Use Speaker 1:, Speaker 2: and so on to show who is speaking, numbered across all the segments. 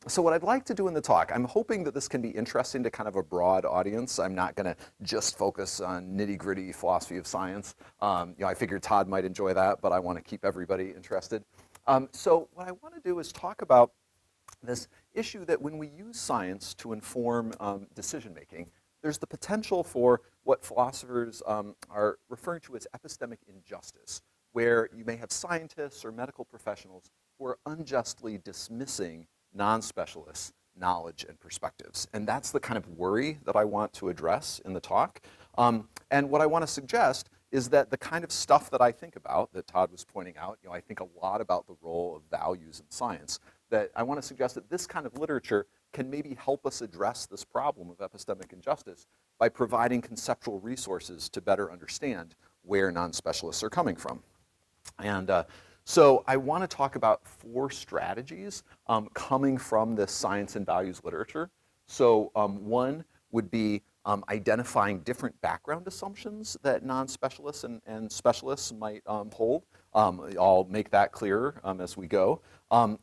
Speaker 1: So what I'd like to do in the talk, I'm hoping that this can be interesting to kind of a broad audience. I'm not going to just focus on nitty-gritty philosophy of science. I figured Todd might enjoy that, but I want to keep everybody interested. So what I want to do is talk about this issue that when we use science to inform decision making, there's the potential for what philosophers are referring to as epistemic injustice, where you may have scientists or medical professionals who are unjustly dismissing non-specialists' knowledge and perspectives. And that's the kind of worry that I want to address in the talk. And what I want to suggest is that the kind of stuff that I think about, that Todd was pointing out, I think a lot about the role of values in science, that I want to suggest that this kind of literature can maybe help us address this problem of epistemic injustice by providing conceptual resources to better understand where non-specialists are coming from. And so I want to talk about 4 strategies coming from this science and values literature. So one would be identifying different background assumptions that non-specialists and specialists might hold. I'll make that clearer as we go.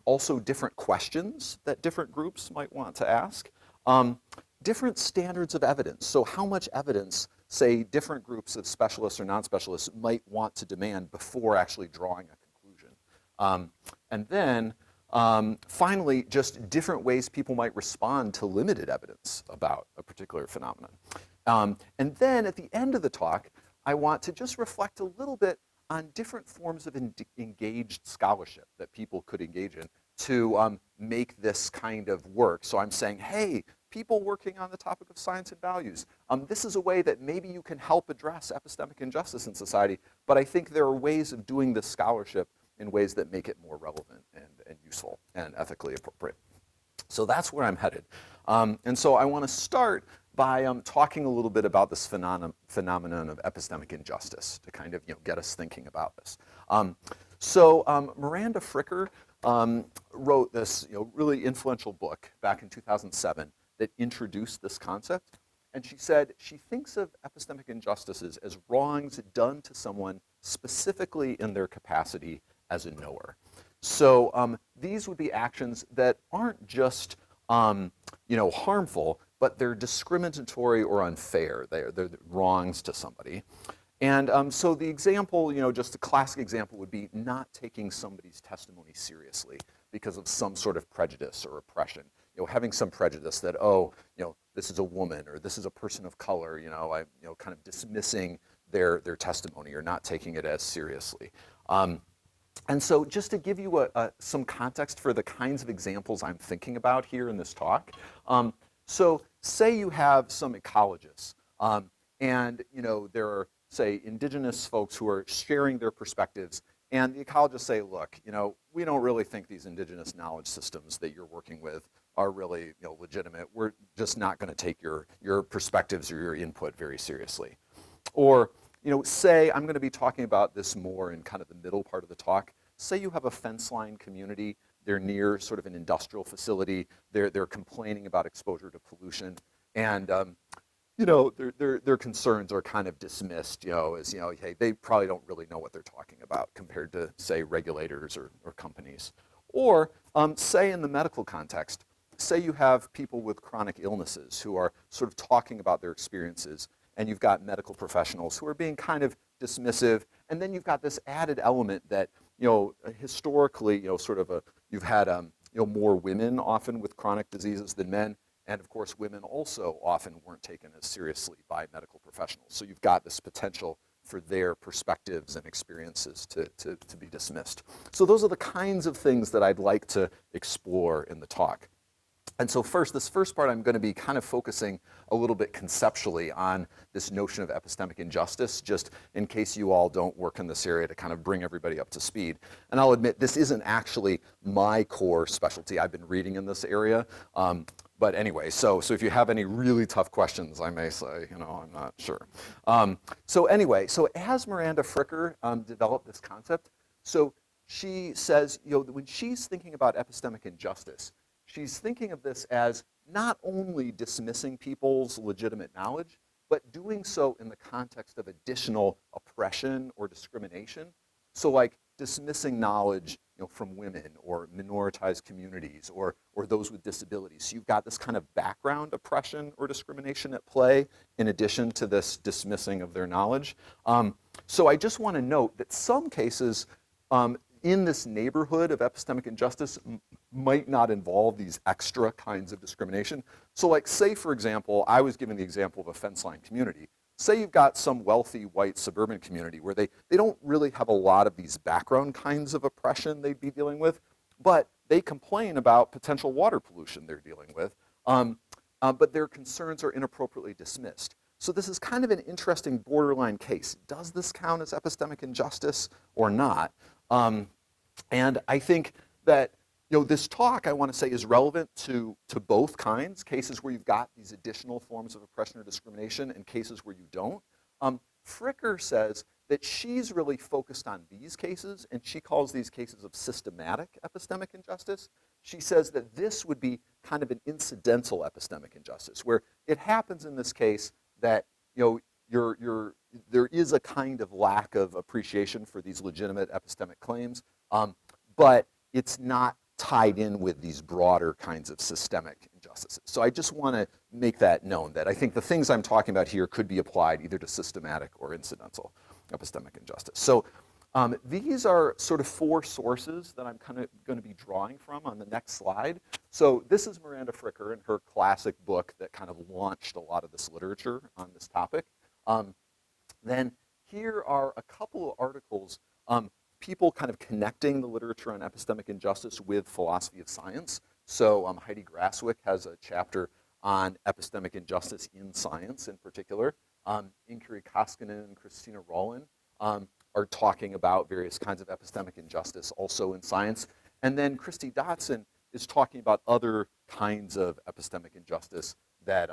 Speaker 1: Also different questions that different groups might want to ask. Different standards of evidence. So how much evidence, say, different groups of specialists or non-specialists might want to demand before actually drawing a conclusion. And then finally, just different ways people might respond to limited evidence about a particular phenomenon. And then at the end of the talk, I want to just reflect a little bit on different forms of engaged scholarship that people could engage in to make this kind of work. So I'm saying, hey, people working on the topic of science and values, this is a way that maybe you can help address epistemic injustice in society, but I think there are ways of doing this scholarship in ways that make it more relevant and useful and ethically appropriate. So that's where I'm headed. And so I want to start by talking a little bit about this phenomenon of epistemic injustice to kind of get us thinking about this. So Miranda Fricker wrote this really influential book back in 2007 that introduced this concept. And she said she thinks of epistemic injustices as wrongs done to someone specifically in their capacity as a knower. So these would be actions that aren't just harmful, but they're discriminatory or unfair. They're wrongs to somebody. And so the example, just a classic example would be not taking somebody's testimony seriously because of some sort of prejudice or oppression. Having some prejudice that, this is a woman or this is a person of color, kind of dismissing their testimony or not taking it as seriously. And so just to give you some context for the kinds of examples I'm thinking about here in this talk. So say you have some ecologists and there are, say, indigenous folks who are sharing their perspectives, and the ecologists say, look, we don't really think these indigenous knowledge systems that you're working with are really legitimate. We're just not going to take your perspectives or your input very seriously. Or say, I'm going to be talking about this more in kind of the middle part of the talk. Say you have a fence line community. They're near sort of an industrial facility. They're complaining about exposure to pollution. And their concerns are kind of dismissed, as, hey, they probably don't really know what they're talking about compared to, say, regulators or companies. Or say in the medical context, say you have people with chronic illnesses who are sort of talking about their experiences, and you've got medical professionals who are being kind of dismissive, and then you've got this added element that, historically, you've had, more women often with chronic diseases than men, and of course, women also often weren't taken as seriously by medical professionals. So you've got this potential for their perspectives and experiences to be dismissed. So those are the kinds of things that I'd like to explore in the talk. And so this first part, I'm going to be kind of focusing a little bit conceptually on this notion of epistemic injustice, just in case you all don't work in this area, to kind of bring everybody up to speed. And I'll admit, this isn't actually my core specialty. I've been reading in this area. But anyway, so if you have any really tough questions, I may say, I'm not sure. So as Miranda Fricker developed this concept, so she says, when she's thinking about epistemic injustice, she's thinking of this as not only dismissing people's legitimate knowledge, but doing so in the context of additional oppression or discrimination. So like dismissing knowledge, from women or minoritized communities or those with disabilities. So you've got this kind of background oppression or discrimination at play in addition to this dismissing of their knowledge. So I just want to note that some cases in this neighborhood of epistemic injustice might not involve these extra kinds of discrimination. So like say, for example, I was given the example of a fence line community. Say you've got some wealthy white suburban community where they don't really have a lot of these background kinds of oppression they'd be dealing with, but they complain about potential water pollution they're dealing with, but their concerns are inappropriately dismissed. So this is kind of an interesting borderline case. Does this count as epistemic injustice or not? And I think that this talk, I want to say, is relevant to both kinds, cases where you've got these additional forms of oppression or discrimination and cases where you don't. Fricker says that she's really focused on these cases, and she calls these cases of systematic epistemic injustice. She says that this would be kind of an incidental epistemic injustice, where it happens in this case that there is a kind of lack of appreciation for these legitimate epistemic claims, but it's not tied in with these broader kinds of systemic injustices. So I just want to make that known, that I think the things I'm talking about here could be applied either to systematic or incidental epistemic injustice. So these are sort of 4 sources that I'm kind of going to be drawing from on the next slide. So this is Miranda Fricker and her classic book that kind of launched a lot of this literature on this topic. Then here are a couple of articles, people kind of connecting the literature on epistemic injustice with philosophy of science. So Heidi Graswick has a chapter on epistemic injustice in science in particular. Inkari Koskinen and Christina Rollin are talking about various kinds of epistemic injustice also in science. And then Christy Dotson is talking about other kinds of epistemic injustice that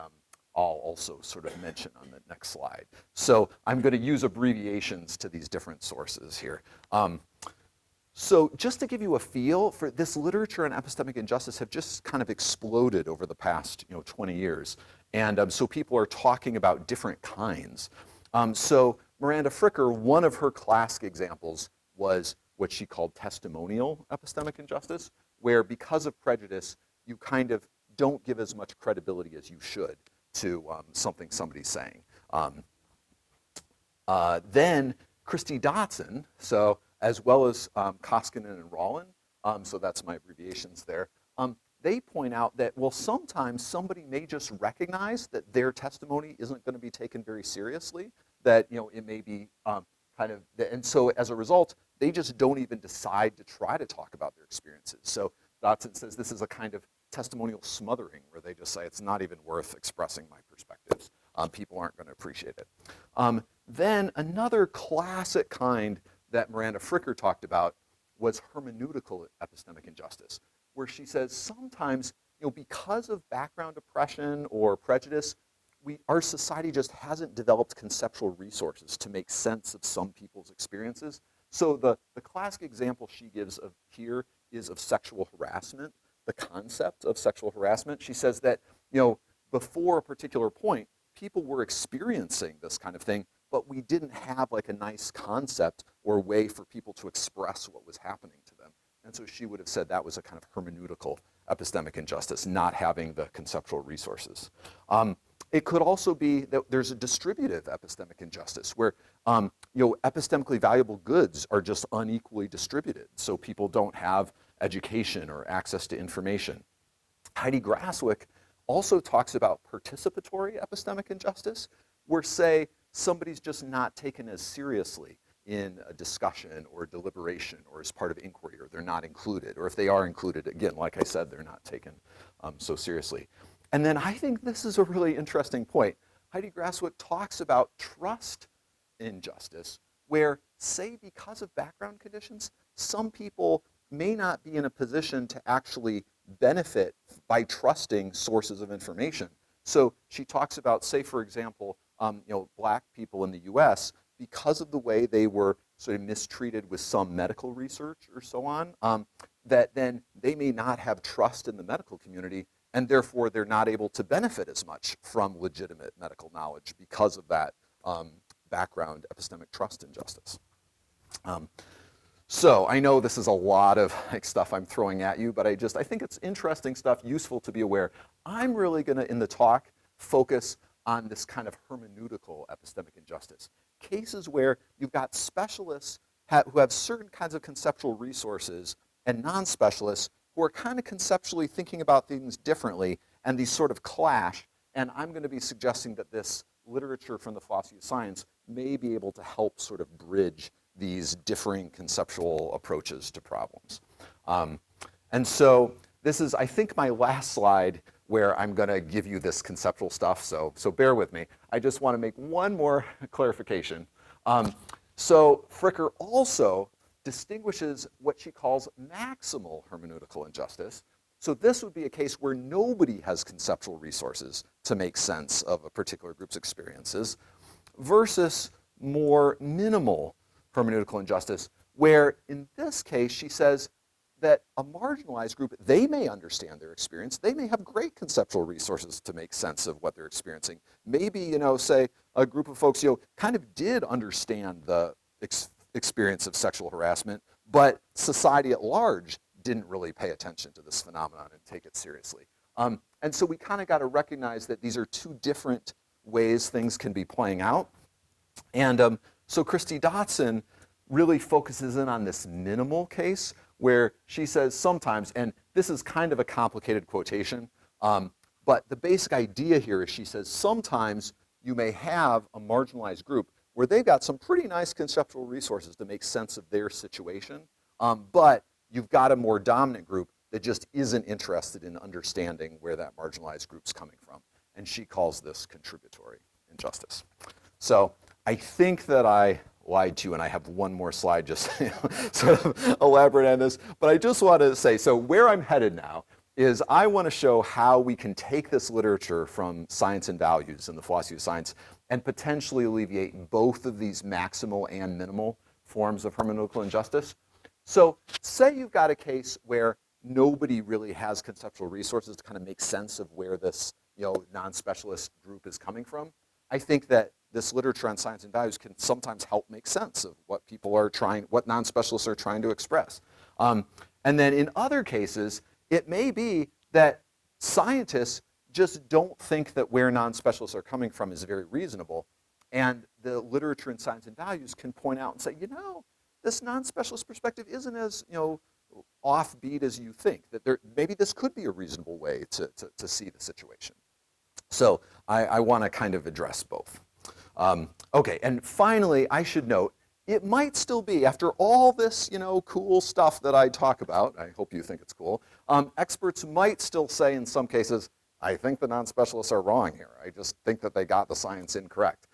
Speaker 1: I'll also sort of mention on the next slide. So I'm going to use abbreviations to these different sources here. So just to give you a feel for this, literature on epistemic injustice have just kind of exploded over the past 20 years. And so people are talking about different kinds. So Miranda Fricker, one of her classic examples was what she called testimonial epistemic injustice, where because of prejudice, you kind of don't give as much credibility as you should to something somebody's saying. Then Christy Dotson, so as well as Koskinen and Rollin, so that's my abbreviations there, they point out that, well, sometimes somebody may just recognize that their testimony isn't going to be taken very seriously, that it may be and so as a result, they just don't even decide to try to talk about their experiences. So Dotson says this is a kind of testimonial smothering, where they just say it's not even worth expressing my perspectives. People aren't going to appreciate it. Then another classic kind that Miranda Fricker talked about was hermeneutical epistemic injustice, where she says sometimes, because of background oppression or prejudice, our society just hasn't developed conceptual resources to make sense of some people's experiences. So the classic example she gives of here is of sexual harassment, the concept of sexual harassment. She says that, before a particular point, people were experiencing this kind of thing, but we didn't have like a nice concept or way for people to express what was happening to them. And so she would have said that was a kind of hermeneutical epistemic injustice, not having the conceptual resources. It could also be that there's a distributive epistemic injustice where epistemically valuable goods are just unequally distributed, so people don't have education or access to information. Heidi Graswick also talks about participatory epistemic injustice, where, say, somebody's just not taken as seriously in a discussion or deliberation or as part of inquiry, or they're not included, or if they are included, again, like I said, they're not taken so seriously. And then I think this is a really interesting point. Heidi Graswick talks about trust injustice, where, say, because of background conditions, some people may not be in a position to actually benefit by trusting sources of information. So she talks about, say, for example, black people in the US, because of the way they were sort of mistreated with some medical research or so on, that then they may not have trust in the medical community, and therefore they're not able to benefit as much from legitimate medical knowledge because of that background epistemic trust injustice. So I know this is a lot of stuff I'm throwing at you, but I think it's interesting stuff, useful to be aware. I'm really going to, in the talk, focus on this kind of hermeneutical epistemic injustice. Cases where you've got specialists who have certain kinds of conceptual resources and non-specialists who are kind of conceptually thinking about things differently, and these sort of clash. And I'm going to be suggesting that this literature from the philosophy of science may be able to help sort of bridge these differing conceptual approaches to problems. And so this is, I think, my last slide where I'm going to give you this conceptual stuff, so bear with me. I just want to make one more clarification. So Fricker also distinguishes what she calls maximal hermeneutical injustice. So this would be a case where nobody has conceptual resources to make sense of a particular group's experiences, versus more minimal hermeneutical injustice, where in this case she says that a marginalized group, they may understand their experience, they may have great conceptual resources to make sense of what they're experiencing. Maybe, say a group of folks, kind of did understand the experience of sexual harassment, but society at large didn't really pay attention to this phenomenon and take it seriously. And so we kind of got to recognize that these are two different ways things can be playing out. And so Christy Dotson really focuses in on this minimal case where she says sometimes, and this is kind of a complicated quotation, but the basic idea here is she says sometimes you may have a marginalized group where they've got some pretty nice conceptual resources to make sense of their situation, but you've got a more dominant group that just isn't interested in understanding where that marginalized group's coming from. And she calls this contributory injustice. So I think that I lied to you, and I have one more slide just sort of elaborate on this. But I just want to say, so where I'm headed now is I want to show how we can take this literature from Science and Values and the philosophy of science and potentially alleviate both of these maximal and minimal forms of hermeneutical injustice. So say you've got a case where nobody really has conceptual resources to kind of make sense of where this non-specialist group is coming from. I think that this literature on science and values can sometimes help make sense of what people are trying, what non-specialists are trying to express. And then in other cases, it may be that scientists just don't think that where non-specialists are coming from is very reasonable. And the literature in science and values can point out and say, this non-specialist perspective isn't as, offbeat as you think, that maybe this could be a reasonable way to see the situation. So I want to kind of address both. Okay, and finally, I should note, it might still be, after all this, cool stuff that I talk about, I hope you think it's cool, experts might still say in some cases, I think the non-specialists are wrong here. I just think that they got the science incorrect.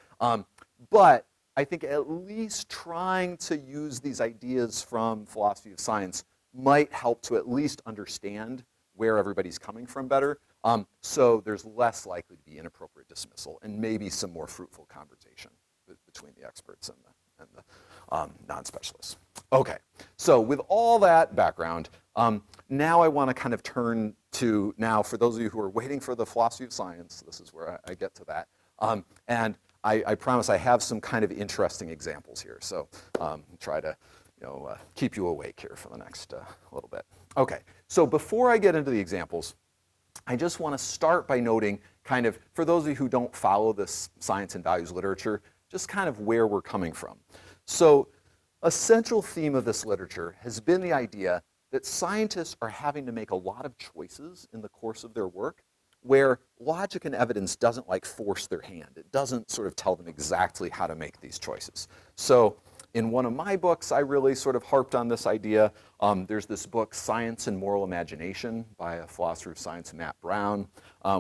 Speaker 1: But I think at least trying to use these ideas from philosophy of science might help to at least understand where everybody's coming from better. So there's less likely to be inappropriate dismissal and maybe some more fruitful conversation between the experts and the non-specialists. Okay, so with all that background, now I want to kind of turn to, now for those of you who are waiting for the philosophy of science, this is where I get to that. And I promise I have some kind of interesting examples here. So try to keep you awake here for the next little bit. Okay, so before I get into the examples, I just want to start by noting kind of, for those of you who don't follow this science and values literature, just kind of where we're coming from. So a central theme of this literature has been the idea that scientists are having to make a lot of choices in the course of their work where logic and evidence doesn't force their hand. It doesn't sort of tell them exactly how to make these choices. So in one of my books, I really sort of harped on this idea. There's this book, Science and Moral Imagination, by a philosopher of science, Matt Brown,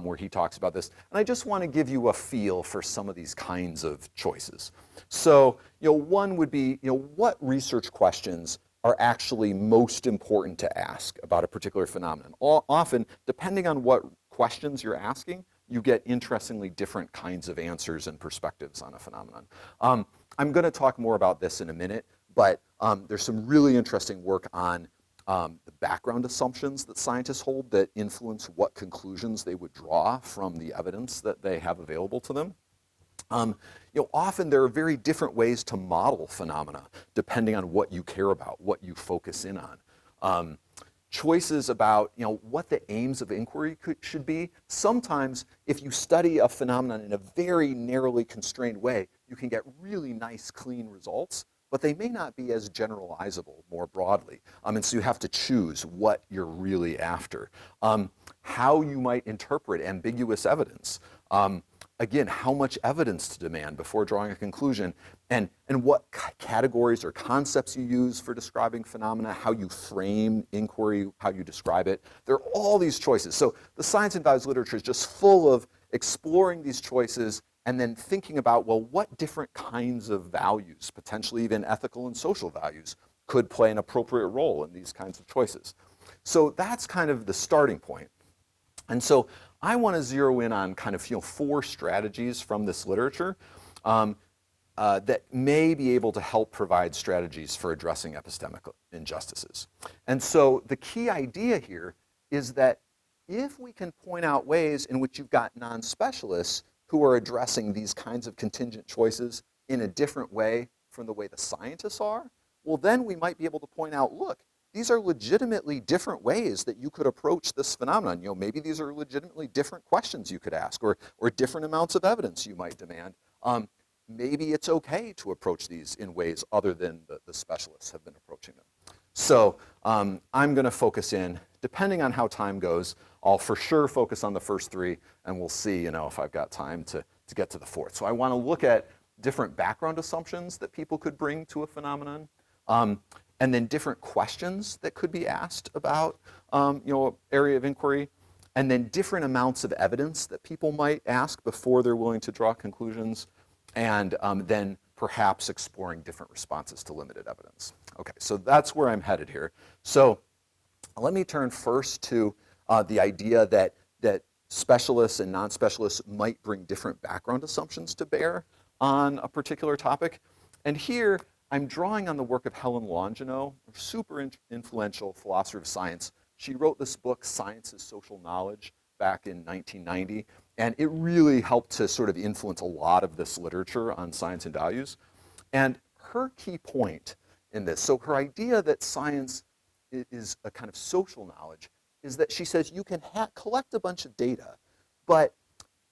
Speaker 1: where he talks about this. And I just want to give you a feel for some of these kinds of choices. So, one would be, what research questions are actually most important to ask about a particular phenomenon? Often, depending on what questions you're asking, you get interestingly different kinds of answers and perspectives on a phenomenon. I'm going to talk more about this in a minute, but there's some really interesting work on the background assumptions that scientists hold that influence what conclusions they would draw from the evidence that they have available to them. Often there are very different ways to model phenomena depending on what you care about, what you focus in on. Choices about what the aims of inquiry should be. Sometimes if you study a phenomenon in a very narrowly constrained way, you can get really nice, clean results, but they may not be as generalizable more broadly. And so you have to choose what you're really after. How you might interpret ambiguous evidence. Again, how much evidence to demand before drawing a conclusion, and what categories or concepts you use for describing phenomena, how you frame inquiry, how you describe it. There are all these choices. So the science and values literature is just full of exploring these choices and then thinking about, well, what different kinds of values, potentially even ethical and social values, could play an appropriate role in these kinds of choices. So that's kind of the starting point. And so I want to zero in on kind of 4 strategies from this literature that may be able to help provide strategies for addressing epistemic injustices. And so the key idea here is that if we can point out ways in which you've got non-specialists who are addressing these kinds of contingent choices in a different way from the way the scientists are, well, then we might be able to point out, look, these are legitimately different ways that you could approach this phenomenon. Maybe these are legitimately different questions you could ask, or different amounts of evidence you might demand. Maybe it's okay to approach these in ways other than the specialists have been approaching them. So I'm going to focus in, depending on how time goes, I'll for sure focus on the first 3, and we'll see if I've got time to get to the 4th. So I want to look at different background assumptions that people could bring to a phenomenon. And then different questions that could be asked about area of inquiry, and then different amounts of evidence that people might ask before they're willing to draw conclusions, and then perhaps exploring different responses to limited evidence. Okay, so that's where I'm headed here. So let me turn first to the idea that specialists and non-specialists might bring different background assumptions to bear on a particular topic. And here, I'm drawing on the work of Helen Longino, a super influential philosopher of science. She wrote this book, Science is Social Knowledge, back in 1990, and it really helped to sort of influence a lot of this literature on science and values. And her key point in this, so her idea that science is a kind of social knowledge, is that she says you can collect a bunch of data, but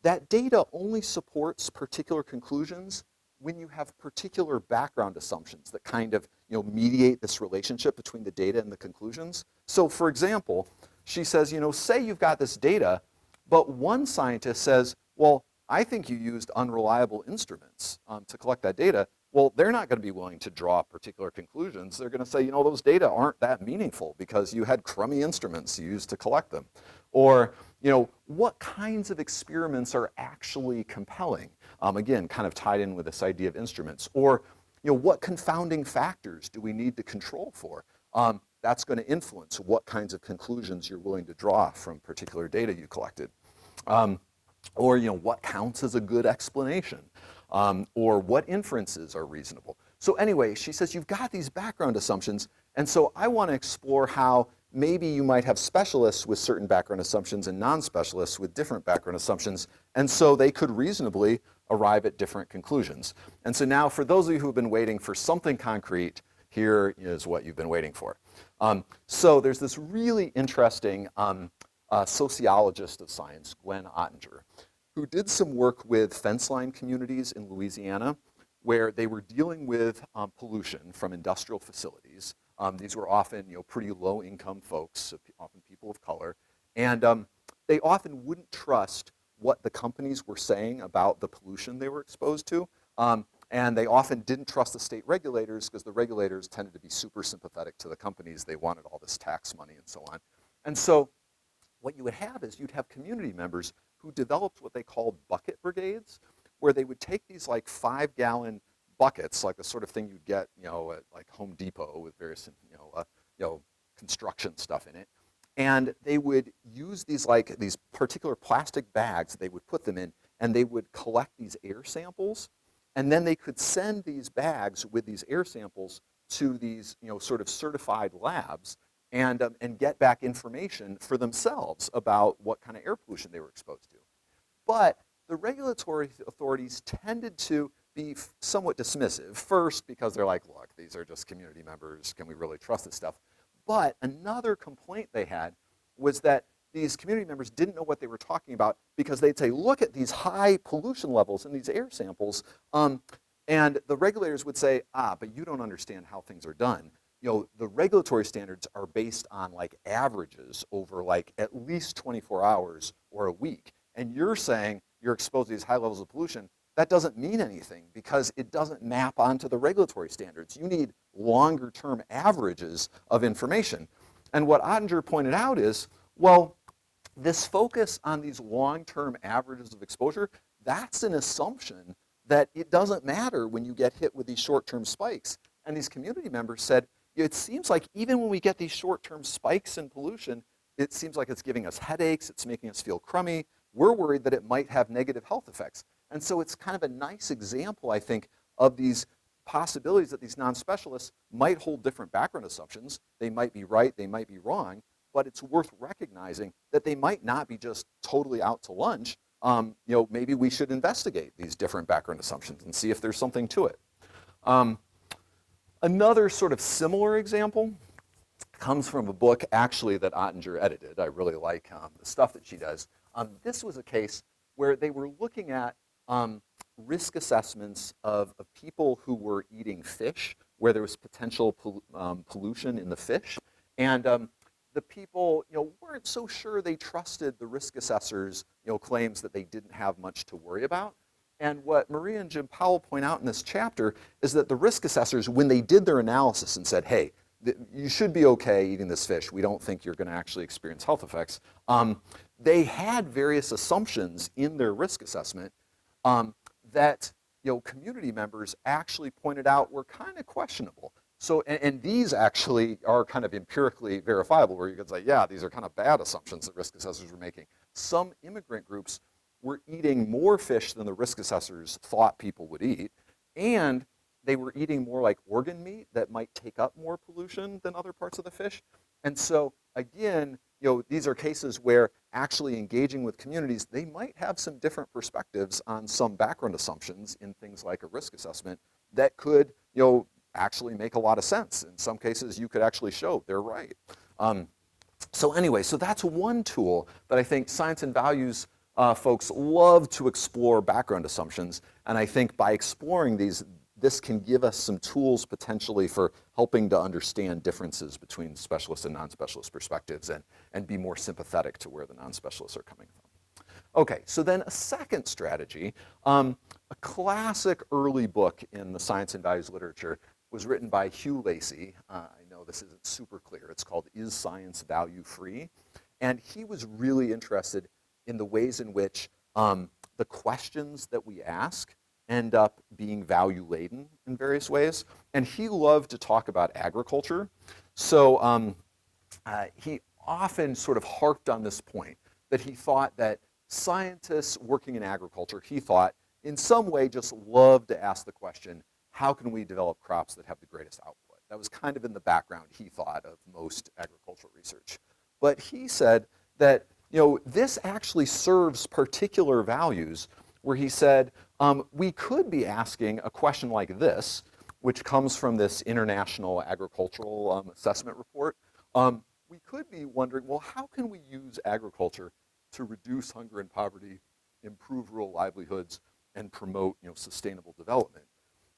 Speaker 1: that data only supports particular conclusions when you have particular background assumptions that kind of mediate this relationship between the data and the conclusions. So for example, she says, say you've got this data, but one scientist says, well, I think you used unreliable instruments to collect that data. Well, they're not going to be willing to draw particular conclusions. They're going to say, those data aren't that meaningful because you had crummy instruments you used to collect them. Or, what kinds of experiments are actually compelling? Again, kind of tied in with this idea of instruments. Or, what confounding factors do we need to control for? That's going to influence what kinds of conclusions you're willing to draw from particular data you collected. Or, what counts as a good explanation? Or what inferences are reasonable? So anyway, she says you've got these background assumptions, and so I want to explore how maybe you might have specialists with certain background assumptions and non-specialists with different background assumptions, and so they could reasonably arrive at different conclusions. And so now, for those of you who have been waiting for something concrete, here is what you've been waiting for. So there's this really interesting sociologist of science, Gwen Ottinger, who did some work with fence line communities in Louisiana, where they were dealing with pollution from industrial facilities. These were often, pretty low-income folks, often people of color, and they often wouldn't trust what the companies were saying about the pollution they were exposed to, and they often didn't trust the state regulators because the regulators tended to be super sympathetic to the companies. They wanted all this tax money and so on. And so what you would have is you'd have community members who developed what they called bucket brigades, where they would take these like 5-gallon buckets, like the sort of thing you'd get, at like Home Depot with various, construction stuff in it, and they would use these particular plastic bags. They would put them in, and they would collect these air samples, and then they could send these bags with these air samples to these, sort of certified labs, and get back information for themselves about what kind of air pollution they were exposed to. But the regulatory authorities tended to be somewhat dismissive. First, because they're like, look, these are just community members. Can we really trust this stuff? But another complaint they had was that these community members didn't know what they were talking about because they'd say, look at these high pollution levels in these air samples. And the regulators would say, but you don't understand how things are done. The regulatory standards are based on like averages over like at least 24 hours or a week. And you're saying you're exposed to these high levels of pollution. That doesn't mean anything because it doesn't map onto the regulatory standards. You need longer term averages of information. And what Ottinger pointed out is, well, this focus on these long-term averages of exposure, that's an assumption that it doesn't matter when you get hit with these short-term spikes. And these community members said, it seems like even when we get these short-term spikes in pollution, it seems like it's giving us headaches, it's making us feel crummy. We're worried that it might have negative health effects. And so it's kind of a nice example, I think, of these possibilities that these non-specialists might hold different background assumptions. They might be right, they might be wrong, but it's worth recognizing that they might not be just totally out to lunch. Maybe we should investigate these different background assumptions and see if there's something to it. Another sort of similar example comes from a book actually that Ottinger edited. I really like the stuff that she does. This was a case where they were looking at risk assessments of people who were eating fish, where there was potential pollution in the fish. And the people weren't so sure they trusted the risk assessors' claims that they didn't have much to worry about. And what Maria and Jim Powell point out in this chapter is that the risk assessors, when they did their analysis and said, hey, you should be okay eating this fish, we don't think you're going to actually experience health effects, they had various assumptions in their risk assessment that community members actually pointed out were kind of questionable. So, and these actually are kind of empirically verifiable, where you could say, yeah, these are kind of bad assumptions that risk assessors were making. Some immigrant groups were eating more fish than the risk assessors thought people would eat, and they were eating more like organ meat that might take up more pollution than other parts of the fish. And so again, these are cases where actually engaging with communities, they might have some different perspectives on some background assumptions in things like a risk assessment that could, actually make a lot of sense. In some cases, you could actually show they're right. So anyway, so that's one tool that I think science and values folks love to explore background assumptions. And I think by exploring these, this can give us some tools potentially for helping to understand differences between specialist and non-specialist perspectives and be more sympathetic to where the non-specialists are coming from. Okay, so then a second strategy, a classic early book in the science and values literature was written by Hugh Lacey. I know this isn't super clear. It's called Is Science Value Free? And he was really interested in the ways in which the questions that we ask end up being value-laden in various ways. And he loved to talk about agriculture. So he often sort of harped on this point, that he thought that scientists working in agriculture, he thought, in some way just loved to ask the question, how can we develop crops that have the greatest output? That was kind of in the background, he thought, of most agricultural research. But he said that this actually serves particular values, where he said, we could be asking a question like this, which comes from this International Agricultural Assessment Report. We could be wondering, well, how can we use agriculture to reduce hunger and poverty, improve rural livelihoods, and promote sustainable development?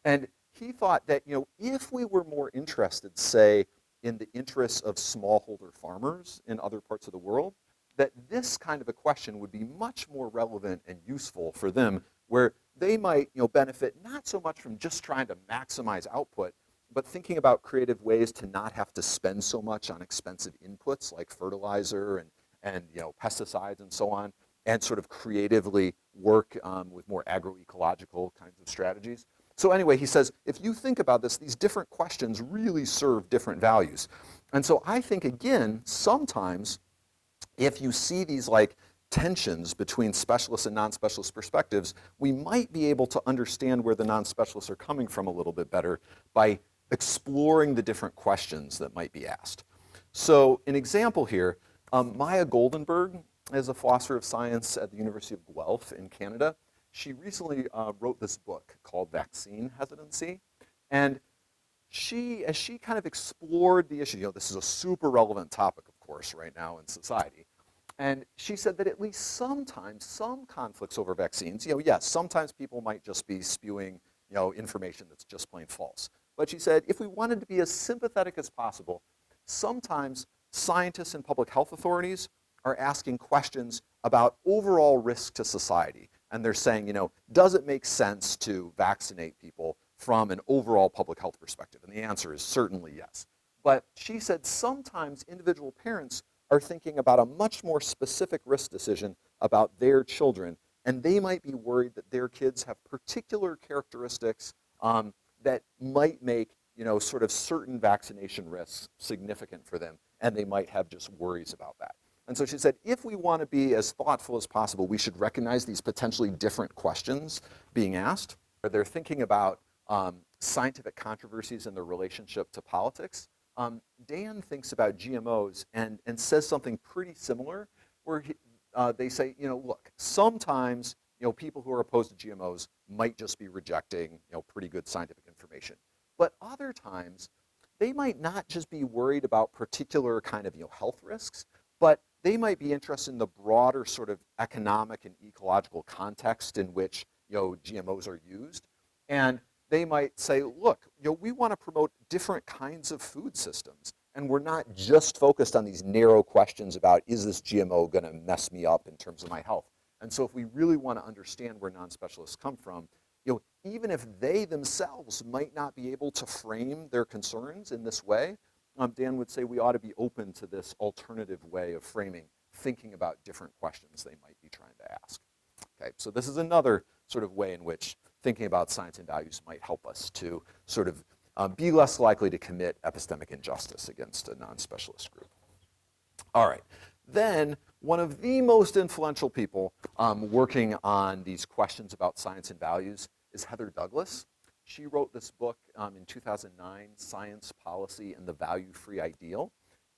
Speaker 1: And he thought that if we were more interested, say, in the interests of smallholder farmers in other parts of the world, that this kind of a question would be much more relevant and useful for them, where they might benefit not so much from just trying to maximize output, but thinking about creative ways to not have to spend so much on expensive inputs like fertilizer and pesticides and so on, and sort of creatively work with more agroecological kinds of strategies. So anyway, he says, if you think about this, these different questions really serve different values. And so I think, again, sometimes if you see these like tensions between specialist and non-specialist perspectives, we might be able to understand where the non-specialists are coming from a little bit better by exploring the different questions that might be asked. So an example here, Maya Goldenberg is a philosopher of science at the University of Guelph in Canada. She recently wrote this book called Vaccine Hesitancy. And as she kind of explored the issue, this is a super relevant topic, of course, right now in society. And she said that at least sometimes, some conflicts over vaccines, yes, sometimes people might just be spewing, information that's just plain false. But she said if we wanted to be as sympathetic as possible, sometimes scientists and public health authorities are asking questions about overall risk to society. And they're saying, does it make sense to vaccinate people from an overall public health perspective? And the answer is certainly yes. But she said sometimes individual parents are thinking about a much more specific risk decision about their children, and they might be worried that their kids have particular characteristics that might make sort of certain vaccination risks significant for them, and they might have just worries about that. And so she said, if we want to be as thoughtful as possible, we should recognize these potentially different questions being asked. They're thinking about scientific controversies and their relationship to politics. Dan thinks about GMOs and says something pretty similar, where they say, look, sometimes people who are opposed to GMOs might just be rejecting pretty good scientific information, but other times they might not just be worried about particular kind of health risks, but they might be interested in the broader sort of economic and ecological context in which GMOs are used. And they might say, look, we want to promote different kinds of food systems, and we're not just focused on these narrow questions about, is this GMO going to mess me up in terms of my health? And so if we really want to understand where non-specialists come from, even if they themselves might not be able to frame their concerns in this way, Dan would say we ought to be open to this alternative way of framing, thinking about different questions they might be trying to ask. Okay, so this is another sort of way in which thinking about science and values might help us to sort of be less likely to commit epistemic injustice against a non-specialist group. All right, then one of the most influential people working on these questions about science and values is Heather Douglas. She wrote this book in 2009, Science, Policy, and the Value-Free Ideal.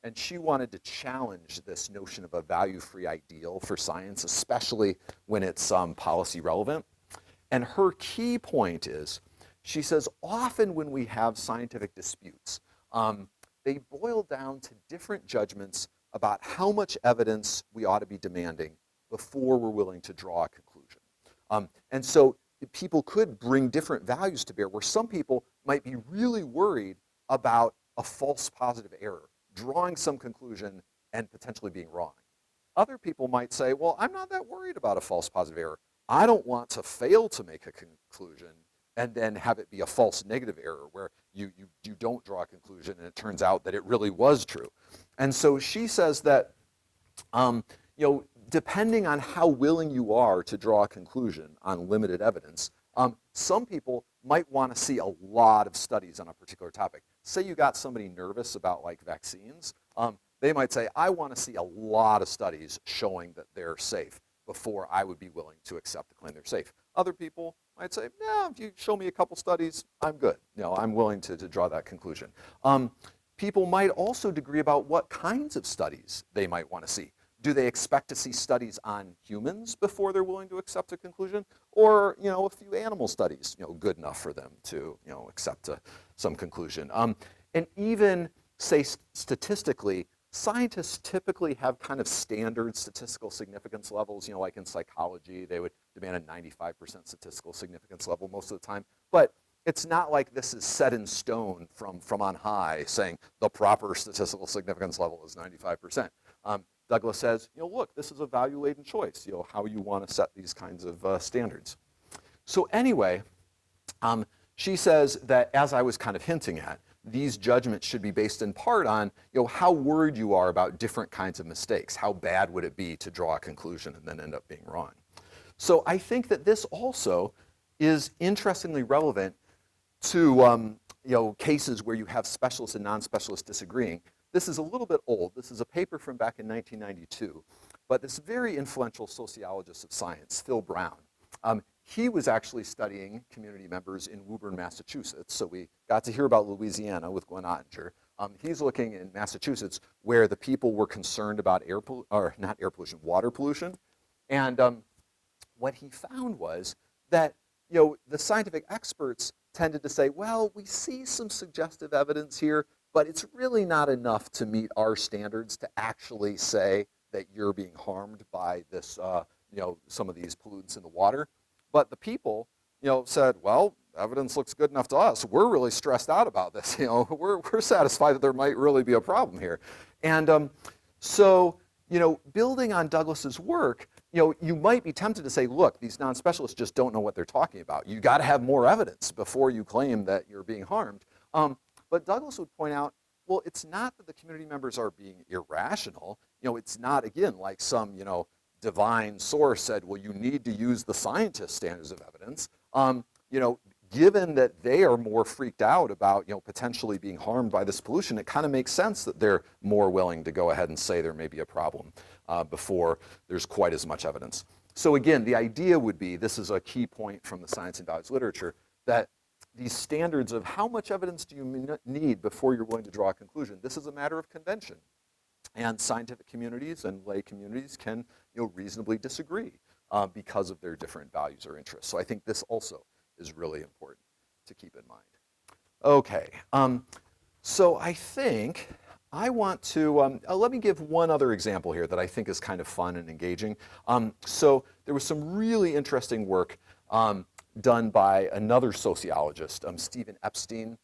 Speaker 1: And she wanted to challenge this notion of a value-free ideal for science, especially when it's policy relevant. And her key point is, she says, often when we have scientific disputes, they boil down to different judgments about how much evidence we ought to be demanding before we're willing to draw a conclusion. And so people could bring different values to bear, where some people might be really worried about a false positive error, drawing some conclusion and potentially being wrong. Other people might say, well, I'm not that worried about a false positive error. I don't want to fail to make a conclusion and then have it be a false negative error where you don't draw a conclusion and it turns out that it really was true. And so she says that depending on how willing you are to draw a conclusion on limited evidence, some people might want to see a lot of studies on a particular topic. Say you got somebody nervous about vaccines, they might say, I want to see a lot of studies showing that they're safe before I would be willing to accept the claim they're safe. Other people might say, no, if you show me a couple studies, I'm good. I'm willing to draw that conclusion. People might also disagree about what kinds of studies they might want to see. Do they expect to see studies on humans before they're willing to accept a conclusion? Or, a few animal studies, good enough for them to, accept some conclusion? And even, say, statistically, scientists typically have kind of standard statistical significance levels. Like in psychology, they would demand a 95% statistical significance level most of the time. But it's not like this is set in stone from on high saying the proper statistical significance level is 95%. Douglas says, look, this is a value-laden choice, how you want to set these kinds of standards. So anyway, she says that, as I was kind of hinting at, these judgments should be based in part on how worried you are about different kinds of mistakes. How bad would it be to draw a conclusion and then end up being wrong? So I think that this also is interestingly relevant to cases where you have specialists and non-specialists disagreeing. This is a little bit old. This is a paper from back in 1992. But this very influential sociologist of science, Phil Brown, he was actually studying community members in Woburn, Massachusetts. So we got to hear about Louisiana with Glenn Ottinger. He's looking in Massachusetts where the people were concerned about not air pollution, water pollution. And what he found was that the scientific experts tended to say, well, we see some suggestive evidence here, but it's really not enough to meet our standards to actually say that you're being harmed by this, some of these pollutants in the water. But the people, said, well, evidence looks good enough to us. We're really stressed out about this. We're satisfied that there might really be a problem here. And so, building on Douglas's work, you might be tempted to say, look, these non-specialists just don't know what they're talking about. You got to have more evidence before you claim that you're being harmed. But Douglas would point out, well, it's not that the community members are being irrational. It's not, again, like some, divine source said, well, you need to use the scientist standards of evidence. Given that they are more freaked out about, potentially being harmed by this pollution, it kind of makes sense that they're more willing to go ahead and say there may be a problem before there's quite as much evidence. So again, the idea would be, this is a key point from the science and values literature, that these standards of how much evidence do you need before you're willing to draw a conclusion, this is a matter of convention. And scientific communities and lay communities can reasonably disagree because of their different values or interests. So I think this also is really important to keep in mind. Okay, so I think I want to, let me give one other example here that I think is kind of fun and engaging. So there was some really interesting work done by another sociologist, Stephen Epstein,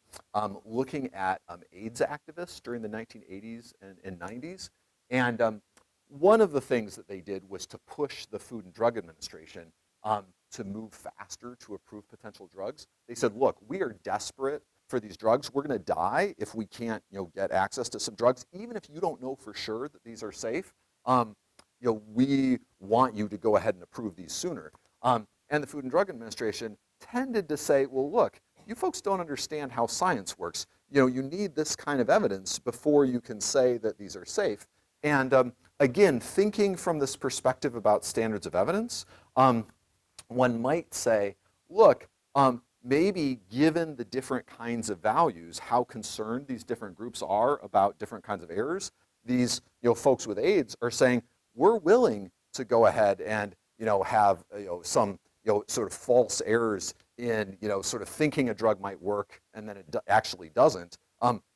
Speaker 1: looking at AIDS activists during the 1980s and 90s. And one of the things that they did was to push the Food and Drug Administration to move faster to approve potential drugs. They said, look, we are desperate for these drugs. We're going to die if we can't get access to some drugs. Even if you don't know for sure that these are safe, we want you to go ahead and approve these sooner. And the Food and Drug Administration tended to say, well, look, you folks don't understand how science works. You need this kind of evidence before you can say that these are safe. And again, thinking from this perspective about standards of evidence, one might say, look, maybe given the different kinds of values, how concerned these different groups are about different kinds of errors, these folks with AIDS are saying, we're willing to go ahead and have some sort of false errors in sort of thinking a drug might work and then it actually doesn't,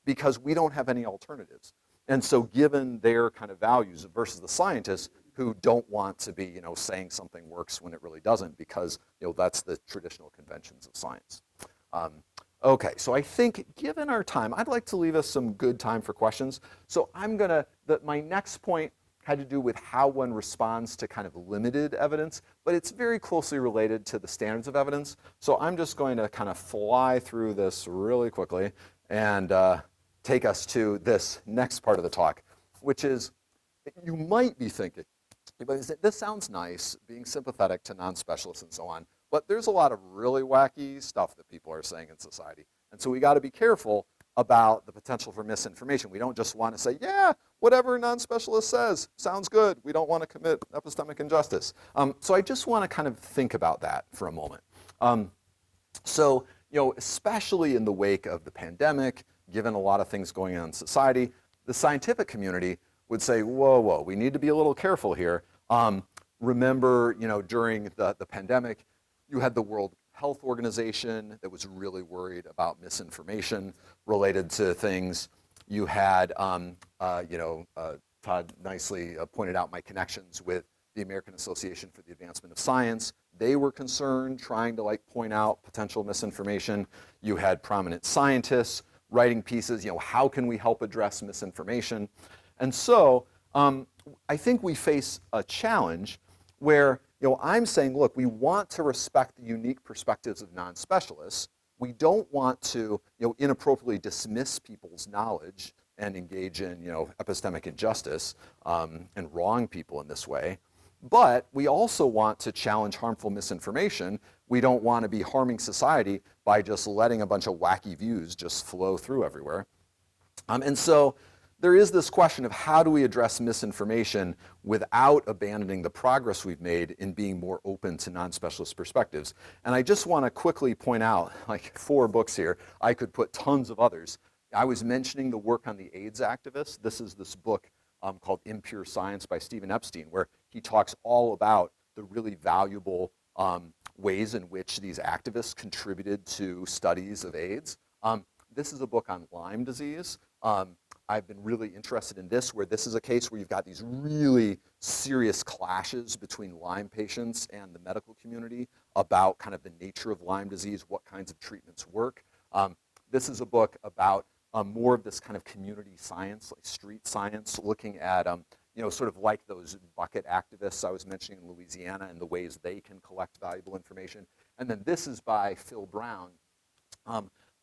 Speaker 1: because we don't have any alternatives. And so given their kind of values versus the scientists who don't want to be saying something works when it really doesn't, because that's the traditional conventions of science. Okay, so I think given our time, I'd like to leave us some good time for questions. So my next point had to do with how one responds to kind of limited evidence, but it's very closely related to the standards of evidence. So I'm just going to kind of fly through this really quickly and take us to this next part of the talk, which is, you might be thinking, this sounds nice, being sympathetic to non-specialists and so on, but there's a lot of really wacky stuff that people are saying in society. And so we got to be careful about the potential for misinformation. We don't just want to say, yeah, whatever a non-specialist says sounds good. We don't want to commit epistemic injustice. So I just want to kind of think about that for a moment. So, especially in the wake of the pandemic, given a lot of things going on in society, the scientific community would say, whoa, we need to be a little careful here. Remember, during the pandemic, you had the World Health Organization that was really worried about misinformation related to things. You had, Todd nicely pointed out my connections with the American Association for the Advancement of Science. They were concerned, trying to point out potential misinformation. You had prominent scientists writing pieces, how can we help address misinformation? And so I think we face a challenge where I'm saying, look, we want to respect the unique perspectives of non-specialists. We don't want to inappropriately dismiss people's knowledge and engage in epistemic injustice and wrong people in this way. But we also want to challenge harmful misinformation. We don't want to be harming society by just letting a bunch of wacky views just flow through everywhere. And so there is this question of how do we address misinformation without abandoning the progress we've made in being more open to non-specialist perspectives. And I just want to quickly point out 4 books here. I could put tons of others. I was mentioning the work on the AIDS activists. This is this book called Impure Science by Stephen Epstein, where he talks all about the really valuable ways in which these activists contributed to studies of AIDS. This is a book on Lyme disease. I've been really interested in this, where this is a case where you've got these really serious clashes between Lyme patients and the medical community about kind of the nature of Lyme disease, what kinds of treatments work. This is a book about more of this kind of community science, like street science, looking at sort of like those bucket activists I was mentioning in Louisiana and the ways they can collect valuable information. And then this is by Phil Brown,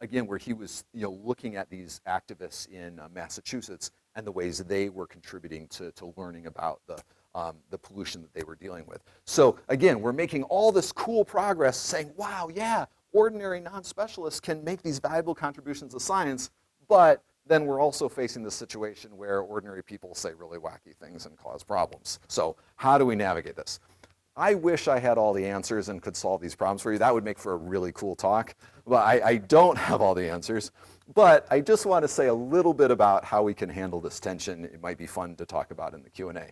Speaker 1: again, where he was looking at these activists in Massachusetts and the ways they were contributing to learning about the pollution that they were dealing with. So again, we're making all this cool progress saying, wow, yeah, ordinary non-specialists can make these valuable contributions to science, but then we're also facing the situation where ordinary people say really wacky things and cause problems. So how do we navigate this? I wish I had all the answers and could solve these problems for you. That would make for a really cool talk. But I don't have all the answers. But I just want to say a little bit about how we can handle this tension. It might be fun to talk about in the Q&A.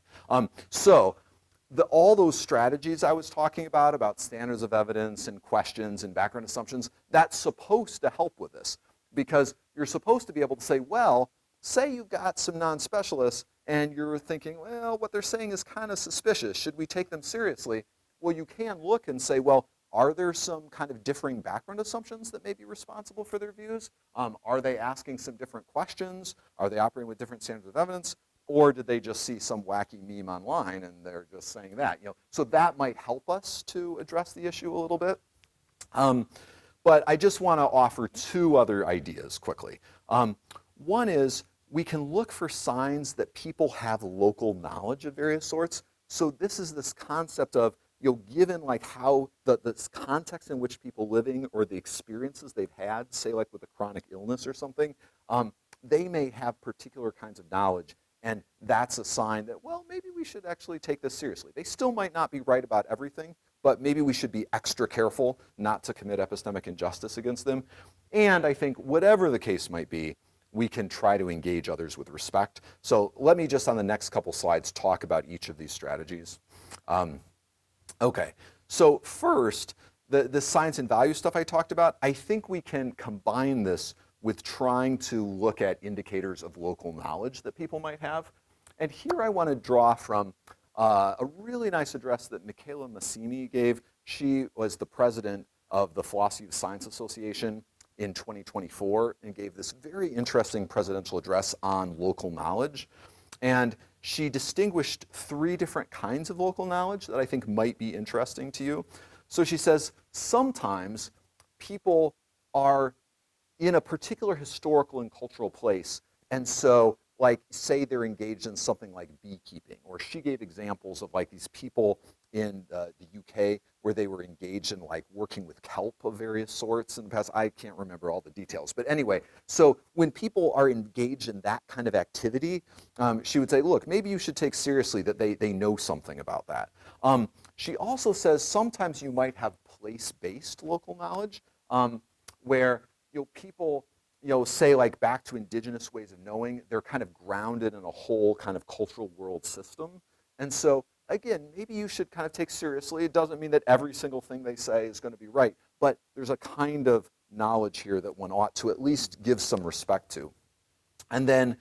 Speaker 1: All those strategies I was talking about standards of evidence and questions and background assumptions, that's supposed to help with this. Because you're supposed to be able to say, well, say you've got some non-specialists and you're thinking, well, what they're saying is kind of suspicious. Should we take them seriously? Well, you can look and say, well, are there some kind of differing background assumptions that may be responsible for their views? Are they asking some different questions? Are they operating with different standards of evidence? Or did they just see some wacky meme online and they're just saying that? So that might help us to address the issue a little bit. But I just want to offer two other ideas quickly. One is we can look for signs that people have local knowledge of various sorts. So this is this concept of, given like how this context in which people living or the experiences they've had, say like with a chronic illness or something, they may have particular kinds of knowledge. And that's a sign that, well, maybe we should actually take this seriously. They still might not be right about everything, but maybe we should be extra careful not to commit epistemic injustice against them. And I think whatever the case might be, we can try to engage others with respect. So let me just on the next couple slides talk about each of these strategies. Okay, so first, the science and value stuff I talked about, I think we can combine this with trying to look at indicators of local knowledge that people might have. And here I want to draw from a really nice address that Michaela Massimi gave. She was the president of the Philosophy of Science Association in 2024 and gave this very interesting presidential address on local knowledge. And she distinguished three different kinds of local knowledge that I think might be interesting to you. So she says, sometimes people are in a particular historical and cultural place, and so like say they're engaged in something like beekeeping, or she gave examples of like these people in the UK where they were engaged in like working with kelp of various sorts in the past. I can't remember all the details, but anyway, so when people are engaged in that kind of activity, she would say, look, maybe you should take seriously that they know something about that. She also says sometimes you might have place-based local knowledge where people say like back to indigenous ways of knowing, they're kind of grounded in a whole kind of cultural world system. And so again, maybe you should kind of take seriously. It doesn't mean that every single thing they say is going to be right, but there's a kind of knowledge here that one ought to at least give some respect to. And then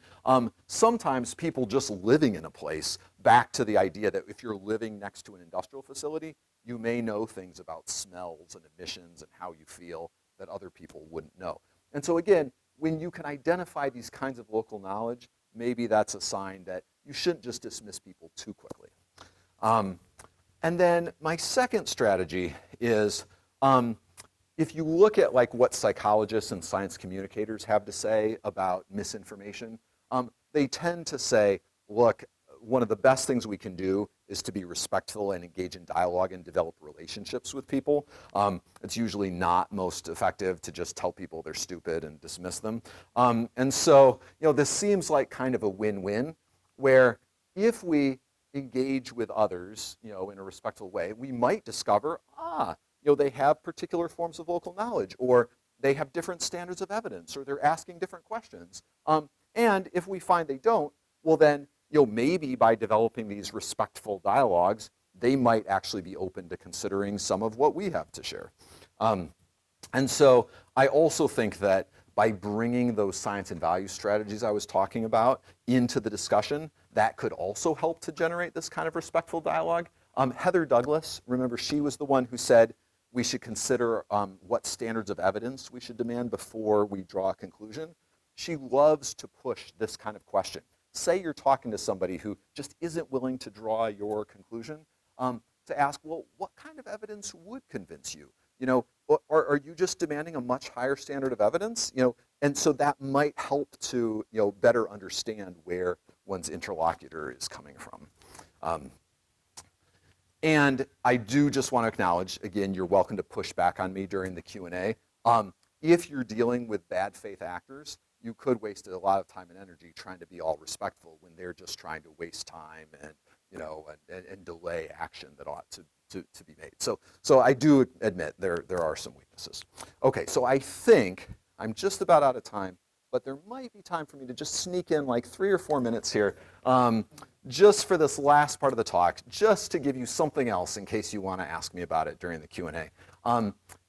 Speaker 1: sometimes people just living in a place, back to the idea that if you're living next to an industrial facility, you may know things about smells and emissions and how you feel that other people wouldn't know. And so again, when you can identify these kinds of local knowledge, maybe that's a sign that you shouldn't just dismiss people too quickly. And then my second strategy is if you look at like what psychologists and science communicators have to say about misinformation, they tend to say, look, one of the best things we can do is to be respectful and engage in dialogue and develop relationships with people. It's usually not most effective to just tell people they're stupid and dismiss them. And so, this seems like kind of a win-win, where if we engage with others, in a respectful way, we might discover, they have particular forms of local knowledge, or they have different standards of evidence, or they're asking different questions. And if we find they don't, well then, maybe by developing these respectful dialogues, they might actually be open to considering some of what we have to share. And so I also think that by bringing those science and value strategies I was talking about into the discussion, that could also help to generate this kind of respectful dialogue. Heather Douglas, remember, she was the one who said we should consider what standards of evidence we should demand before we draw a conclusion. She loves to push this kind of question. Say you're talking to somebody who just isn't willing to draw your conclusion, to ask, well, what kind of evidence would convince you? Or are you just demanding a much higher standard of evidence? And so that might help to better understand where one's interlocutor is coming from. And I do just want to acknowledge, again, you're welcome to push back on me during the Q&A. If you're dealing with bad faith actors, you could waste a lot of time and energy trying to be all respectful when they're just trying to waste time and and delay action that ought to be made. So I do admit there are some weaknesses. Okay, so I think I'm just about out of time, but there might be time for me to just sneak in like 3 or 4 minutes here, just for this last part of the talk, just to give you something else in case you want to ask me about it during the Q&A.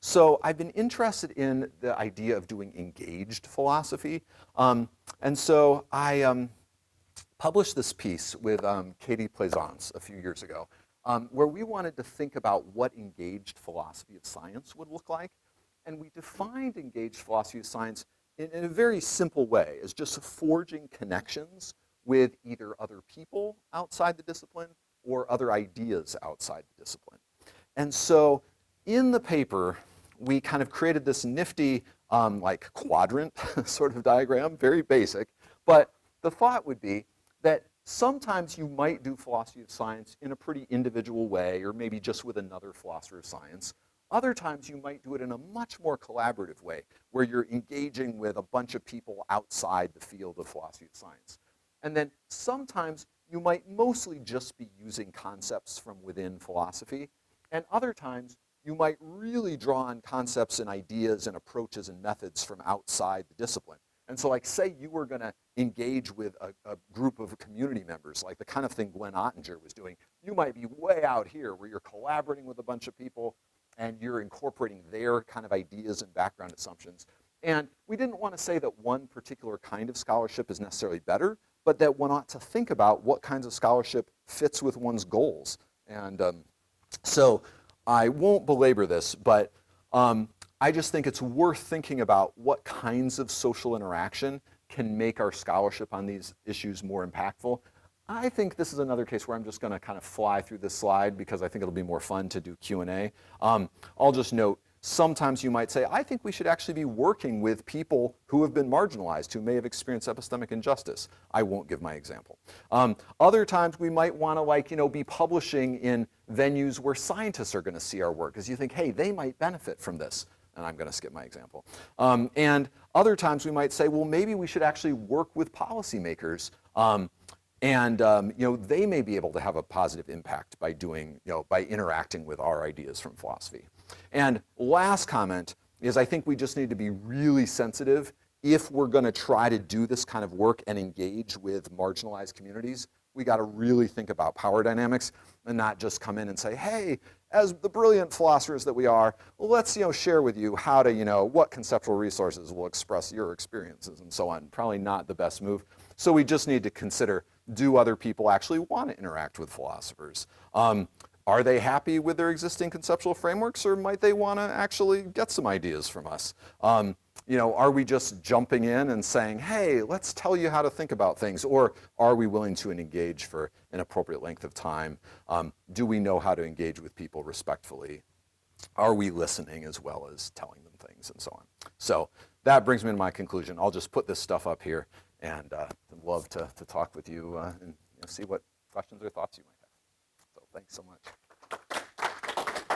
Speaker 1: So I've been interested in the idea of doing engaged philosophy. And so I published this piece with Katie Plaisance a few years ago, where we wanted to think about what engaged philosophy of science would look like. And we defined engaged philosophy of science in a very simple way as just forging connections with either other people outside the discipline or other ideas outside the discipline. And so in the paper, we kind of created this nifty like quadrant sort of diagram, very basic, but the thought would be that sometimes you might do philosophy of science in a pretty individual way, or maybe just with another philosopher of science. Other times you might do it in a much more collaborative way, where you're engaging with a bunch of people outside the field of philosophy of science. And then sometimes you might mostly just be using concepts from within philosophy, and other times you might really draw on concepts and ideas and approaches and methods from outside the discipline. And so like say you were going to engage with a group of community members, like the kind of thing Glenn Ottinger was doing, you might be way out here where you're collaborating with a bunch of people and you're incorporating their kind of ideas and background assumptions. And we didn't want to say that one particular kind of scholarship is necessarily better, but that one ought to think about what kinds of scholarship fits with one's goals. And so I won't belabor this, but I just think it's worth thinking about what kinds of social interaction can make our scholarship on these issues more impactful. I think this is another case where I'm just going to kind of fly through this slide because I think it'll be more fun to do Q&A. I'll just note, sometimes you might say, I think we should actually be working with people who have been marginalized, who may have experienced epistemic injustice. I won't give my example. Other times we might want to be publishing in venues where scientists are going to see our work, because you think, hey, they might benefit from this. And I'm going to skip my example. And other times we might say, well, maybe we should actually work with policymakers, and they may be able to have a positive impact by doing, by interacting with our ideas from philosophy. And last comment is I think we just need to be really sensitive if we're going to try to do this kind of work and engage with marginalized communities. We got to really think about power dynamics and not just come in and say, hey, as the brilliant philosophers that we are, let's share with you how to what conceptual resources will express your experiences and so on. Probably not the best move. So we just need to consider, do other people actually want to interact with philosophers? Are they happy with their existing conceptual frameworks, or might they want to actually get some ideas from us? Are we just jumping in and saying, hey, let's tell you how to think about things, or are we willing to engage for an appropriate length of time? Do we know how to engage with people respectfully? Are we listening as well as telling them things, and so on? So that brings me to my conclusion. I'll just put this stuff up here, and I'd love to talk with you and see what questions or thoughts you might have. So thanks so much.